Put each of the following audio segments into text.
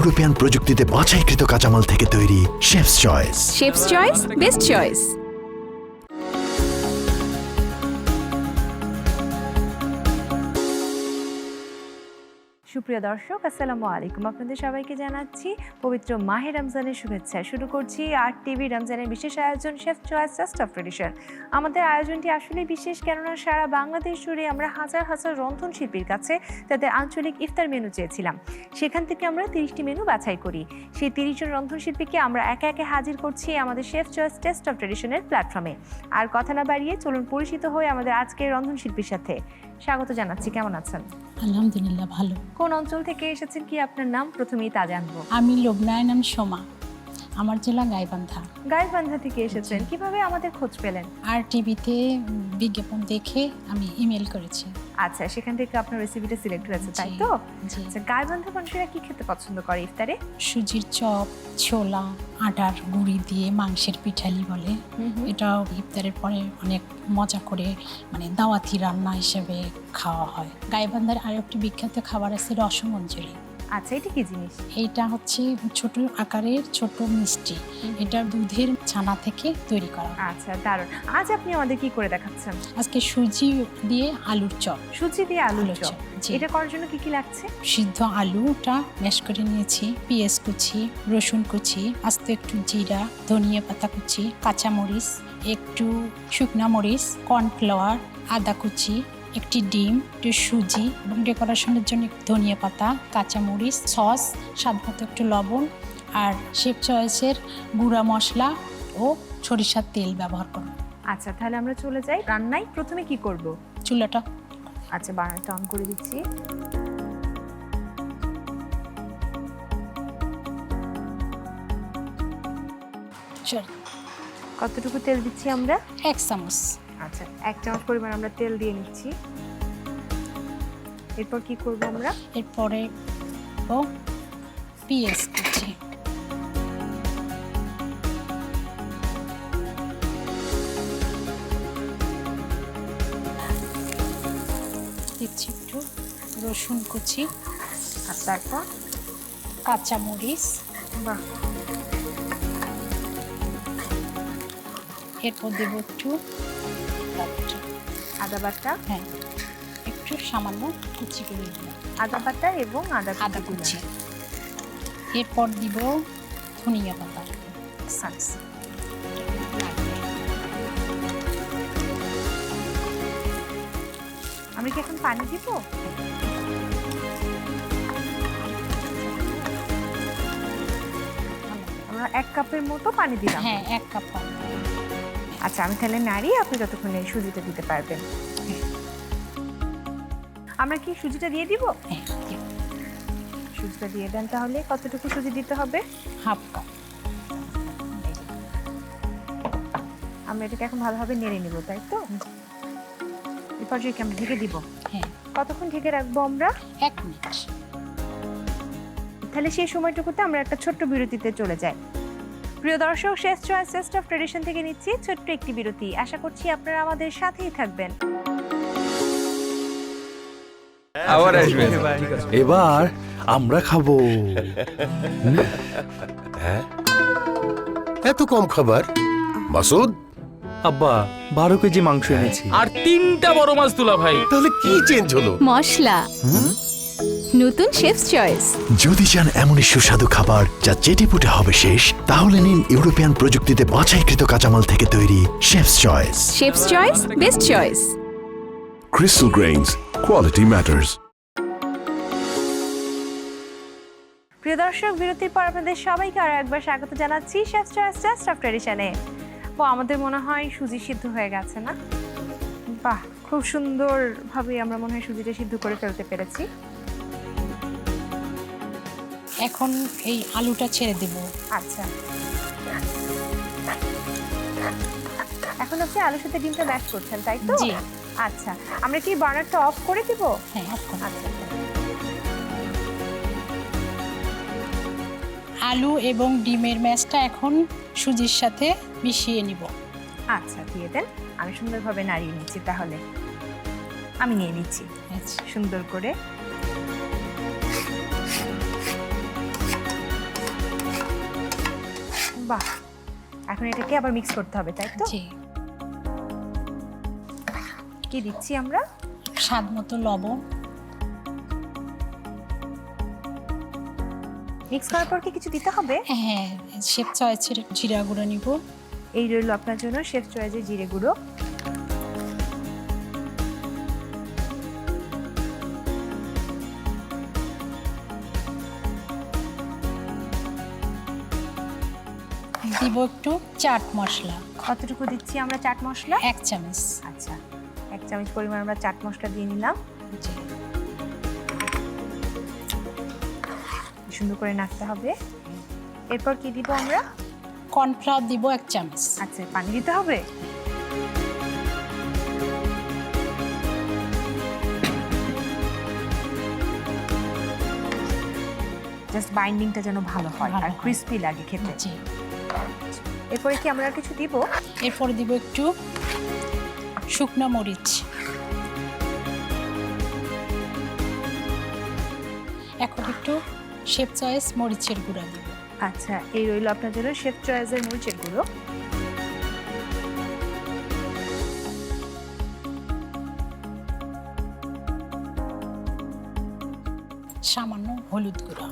European প্রযুক্তিতে বাছাইকৃত কাঁচামাল থেকে তৈরি chefs choice. Chefs choice, best choice. সুপ্রিয় দর্শক, আসসালামু আলাইকুম। আপনাদের সবাইকে জানাচ্ছি পবিত্র মাহে রমজানের শুভেচ্ছা। শুরু করছি আর টিভি রমজানের বিশেষ আয়োজন chef choice test of tradition. আমাদের আয়োজনটি আসলে বিশেষ, কেননা সারা বাংলাদেশ জুড়ে আমরা হাজার হাজার রন্ধনশিল্পীর কাছে তাদের আঞ্চলিক ইফতার মেনু চেয়েছিলাম। সেখান থেকে আমরা 30টি মেনু বাছাই করি। সেই 30 জন রন্ধনশিল্পীকে আমরা একে একে হাজির করছি আমাদের শেফ চয়েস টেস্ট অফ ট্রেডিশনের প্ল্যাটফর্মে। আর কথা না বাড়িয়ে চলুন পরিচিত হয়ে আমাদের আজকের রন্ধনশিল্পীর সাথে। স্বাগত জানাচ্ছি। কেমন আছেন? আলহামদুলিল্লাহ, ভালো। কোন অঞ্চল থেকে এসেছেন, কি আপনার নাম? প্রথমেই তা জানবো। আমি লুবনার নাম সোমা, আমার জেলা গাইবান্ধা। গাইবান্ধা থেকে এসেছেন, কিভাবে আমাদের খোঁজ পেলেন? আর টিভিতে বিজ্ঞাপন দেখে আমি ইমেল করেছি। আচ্ছা, সেখান থেকে আপনার রেসিপিটা সিলেক্ট হয়েছে, তাই তো? আচ্ছা, গাইবান্ধা মানুষেরা কি খেতে পছন্দ করে ইফতারে? সুজির চপ, ছোলা, আটার গুঁড়ি দিয়ে মাংসের পিঠালি বলে, এটা ইফতারের পরে অনেক মজা করে দাওয়াতি রান্না হিসেবে খাওয়া হয়। গাইবান্ধার আরেকটি বিখ্যাত খাবার আছে রসমঞ্জরি। আচ্ছা, এটা কি জিনিস? এইটা হচ্ছে ছোট আকারের ছোট মিষ্টি, এটা দুধের ছানা থেকে তৈরি করা। আচ্ছা, দারুণ। আজ আপনি আমাদের কি করে দেখাচ্ছেন? আজকে সুজি দিয়ে আলুর চপ। সুজি দিয়ে আলুর চপ। জি। এটা করার জন্য কি কি লাগছে? সিদ্ধ আলুটা ম্যাশ করে নিয়েছি, পেঁয়াজ কুচি, রসুন কুচি, আস্ত একটু জিরা, ধনিয়া পাতা কুচি, কাঁচামরিচ, একটু শুকনা মরিচ, কর্নফ্লাওয়ার, আদা কুচি, একটি ডিম, একটু সুজি এবং ডেকোরেশনের জন্য ধনিয়া পাতা, কাঁচামরিচ, সস, স্বাদমতো একটু লবণ আর শেফ চয়েসের গুঁড়া মশলা ও সরিষার তেল ব্যবহার করুন। আচ্ছা, তাহলে আমরা চলে যাই রান্নায়। প্রথমে কি করব? চুলাটা আচ্ছা, বার্নারটা অন করে দিচ্ছি। কতটুকু তেল দিচ্ছি আমরা? 1 চামচ। আচ্ছা, 1 চামচ পরিমাণ আমরা তেল দিয়ে নিচ্ছি। এরপর কি করব আমরা? এরপরে পেঁয়াজ কুচি, দিচ্ছি একটু রসুন কুচি, আর তারপর কাঁচামরিচ, বাহ, এরপর দেবো একটু আদা বাটা। হ্যাঁ, একটু সামান্য কুচি করে দিলাম আদা বাটা এবং আদা আদা কুচি। কুচি। এরপর দিব ধনিয়া পাতা। আচ্ছা, আমরা কি এখন পানি দিব? আমরা 1 কাপের মতো পানি দিলাম। হ্যাঁ, 1 কাপ পানি। আচ্ছা, আমি তাহলে নাড়ি, আপনি যতক্ষণে সুজিটা দিতে পারবেন। আমরা কি সুজিটা দিয়ে দিব? হ্যাঁ, দিব। সুজিটা দিয়ে দেন তাহলে। কতটুকু সুজি দিতে হবে? 1/2 কাপ। আমরা এটাকে এখন ভালোভাবে নেড়ে নিব, তাই তো? এরপর যে আমরা ঢেকে দিব। হ্যাঁ, কতক্ষণ ঢেকে রাখবো আমরা? 1 মিনিট। তাহলে সেই সময়টুকুতে আমরা একটা ছোট্ট বিরতিতে চলে যাই। প্রিয় দর্শক, chef choice test of tradition থেকে নিচ্ছি ছোট্ট একটি বিরতি। আশা করছি আপনারা আমাদের সাথেই থাকবেন। আবার আসবে। এবার আমরা খাবো। এত কম খাবার মাসুদ? আব্বা 12 কেজি মাংস এনেছি আর 3টা বড় মাছ তুলা ভাই। তাহলে কি চেঞ্জ হলো? মশলা নতুন শেফস চয়েস। যদি চান এমনই সুস্বাদু খাবার যা চেটেপুটে হবে শেষ, তাহলে নিন ইউরোপিয়ান প্রযুক্তিতে বাছাইকৃত কাঁচামাল থেকে তৈরি chefs choice. Chefs choice, best choice. Crystal Grains, quality matters. প্রিয় দর্শক, বিরতির পর আপনাদের সবাইকে আরো একবার স্বাগত জানাচ্ছি শেফ চয়েস টেস্ট অফ ট্রেডিশনে। আমাদের মনে হয় সুজি সিদ্ধ হয়ে গেছে, না? বাহ, খুব সুন্দরভাবে আমরা মনে হয় সুজিটা সিদ্ধ করে ফেলতে পেরেছি। এখন এই আলুটা ছেড়ে দেব। আচ্ছা, এখন আপনি আলুর সাথে ডিমটা ম্যাশ করছেন, তাই তো? জি। আচ্ছা, আমরা কি বার্নারটা অফ করে দিব? হ্যাঁ, অফ করুন। আচ্ছা, আলু এবং ডিমের ম্যাশটা এখন সুজির সাথে মিশিয়ে নিব। আচ্ছা, দিয়ে দেন। আমি সুন্দরভাবে নাড়িয়ে নিচ্ছি। তাহলে আমি নিয়ে নিচ্ছি আচ্ছা, সুন্দর করে। বাহ, এখন এটাকে আবার মিক্স করতে হবে তাই তো? জি, কি দিচ্ছি আমরা? স্বাদ মতো লবণ। মিক্স করার পর কি কিছু দিতে হবে? হ্যাঁ, শেফ চয়েসের জিরা গুঁড়ো নিব। এই রইল আপনার জন্য শেফ চয়েসের জিরে গুঁড়ো। দিব একটু চাট মশলা, কতটুকু দিচ্ছি আমরা চাট মশলা? 1 চামচ। আচ্ছা, 1 চামচ পরিমাণ আমরা চাট মশলা দিয়ে নিলাম। জি, সুন্দর করে নাড়তে হবে। এরপর কি দিব আমরা? কর্নফ্লাওয়ার দিব 1 চামচ। আচ্ছা, পানি দিতে হবে। জাস্ট বাইন্ডিংটা যেন ভালো হয় ভালো আর হয়। ক্রিস্পি লাগে খেতে। জি, এরপরে কি আমরা আর কিছু দিব? এরপরে দিব একটু শুকনো মরিচ। এখন একটু শেফ চয়েস মরিচের গুঁড়া দিব। আচ্ছা, এই রইল আপনার জন্য শেফ চয়েসের মরিচের গুঁড়ো। সামান্য হলুদ গুঁড়া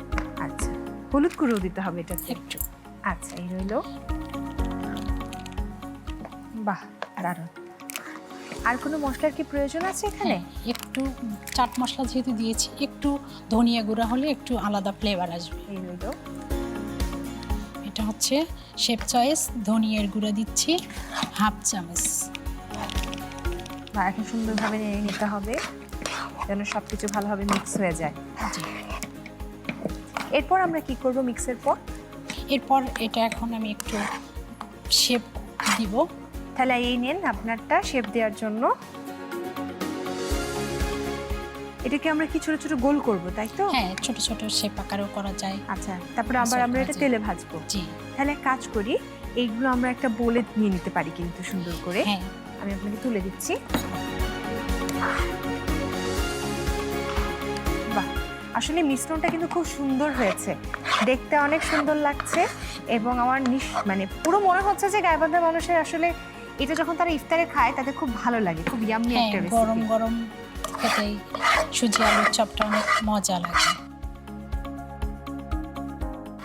আচ্ছা, হলুদ গুঁড়ো দিতে হবে এটাতে। একটু। আচ্ছা, এই রইল। বাহ, দারুণ। আর কোনো মশলার কি প্রয়োজন আছে এখানে? হ্যাঁ, একটু চাট মশলা যেহেতু দিয়েছি, একটু ধনিয়া গুঁড়া হলে একটু আলাদা ফ্লেভার আসবে। এই রইল। এটা হচ্ছে শেফ চয়েস ধনিয়ার গুঁড়া দিচ্ছি 1/2 চামচ। বা এখন সুন্দরভাবে নেড়ে নিতে হবে যেন সবকিছু ভালোভাবে মিক্স হয়ে যায়। জি, এরপর আমরা কি করব মিক্সের পর? এরপর এটা এখন আমি একটু শেপ দিব। তাহলে এই নেন আপনারটা শেপ দেওয়ার জন্য। এটাকে আমরা কি ছোট ছোট গোল করব তাই তো? হ্যাঁ, ছোট ছোট শেপ আকারেও করা যায়। আচ্ছা, তারপরে আবার আমরা এটা তেলে ভাজবো। জি, তাহলে এক কাজ করি, এইগুলো আমরা একটা বোলে নিয়ে নিতে পারি কিন্তু সুন্দর করে। হ্যাঁ, আমি আপনাকে তুলে দিচ্ছি। বাহ, আসলে মিশ্রণটা কিন্তু খুব সুন্দর হয়েছে, দেখতে অনেক সুন্দর লাগছে এবং আমার মানে পুরো মনে হচ্ছে যে গাইবান্ধার মানুষের আসলে এটা যখন তারা ইফতারে খায় তাদের খুব ভালো লাগে, খুব ইয়াম্মি হ্যাঁ, একটা গরম রেসিপি। গরম খেতে সুজি আলুর চপটা অনেক মজা লাগে।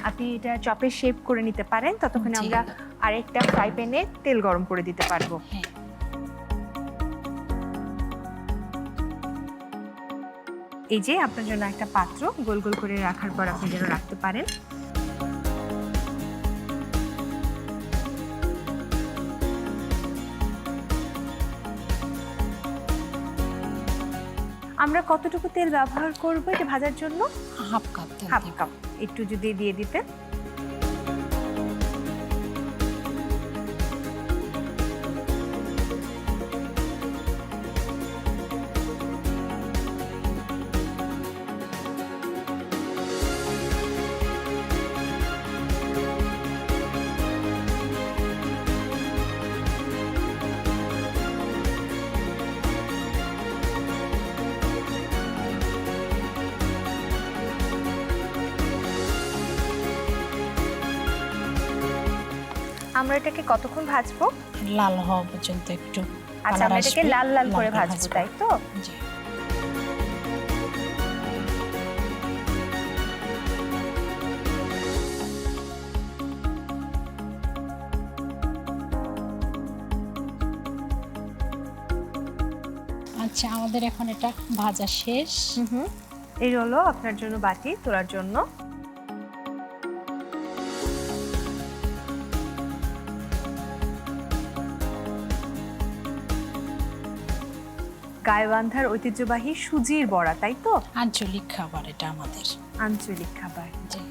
আপনি এটা চপের শেপ করে নিতে পারেন, ততক্ষণে জি। আমরা আরেকটা ফ্রাই প্যানে তেল গরম করে দিতে পারবো। হ্যাঁ, এই যে আপনার জন্য একটা পাত্র গোল গোল করে রাখার পর আপনি যেন রাখতে পারেন। আমরা কতটুকু তেল ব্যবহার করব এটা ভাজার জন্য? 1/2 কাপ তেল 1/2 দিব। কাপ। একটু যদি দিয়ে দিতেন। আমরা এটাকে কতক্ষণ ভাজবো? লাল হওয়া পর্যন্ত একটু। আচ্ছা, আমরা এটাকে লাল লাল করে ভাজবো তাই তো? জি, আচ্ছা, আমাদের এখন এটা ভাজা শেষ। এই হলো আপনার জন্য বাটি তোলার জন্য। গাইবান্ধার ঐতিহ্যবাহী সুজির বড়া তাই তো? আঞ্চলিক খাবার এটা আমাদের। আঞ্চলিক খাবার। জি,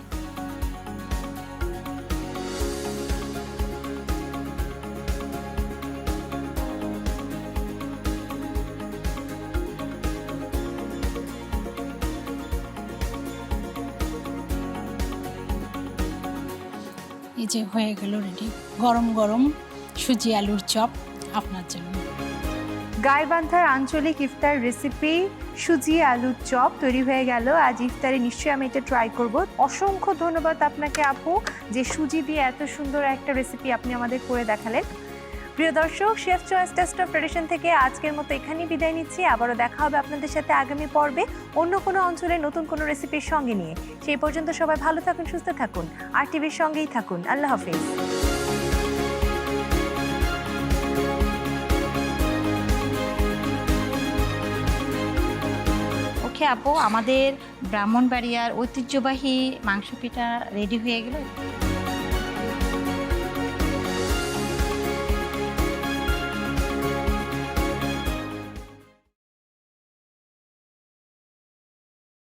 এই যে হয়ে গেল রেডি গরম গরম সুজি আলুর চপ আপনার জন্য। গাইবান্ধার আঞ্চলিক ইফতার রেসিপি সুজি আলুর চপ তৈরি হয়ে গেল। আজ ইফতারে নিশ্চয়ই আমি এটা ট্রাই করব। অসংখ্য ধন্যবাদ আপনাকে আপু, যে সুজি দিয়ে এত সুন্দর একটা রেসিপি আপনি আমাদের করে দেখালেন। প্রিয় দর্শক, chef choice test of tradition থেকে আজকের মতো এখানেই বিদায় নিচ্ছি। আবারও দেখা হবে আপনাদের সাথে আগামী পর্বে অন্য কোনো অঞ্চলের নতুন কোনো রেসিপির সঙ্গে নিয়ে। সেই পর্যন্ত সবাই ভালো থাকুন, সুস্থ থাকুন, আর টিভির সঙ্গেই থাকুন। আল্লাহ হাফিজ। ওকে আপু, আমাদের ব্রাহ্মণবাড়িয়ার ঐতিহ্যবাহী মাংস পিঠা রেডি হয়ে গেল।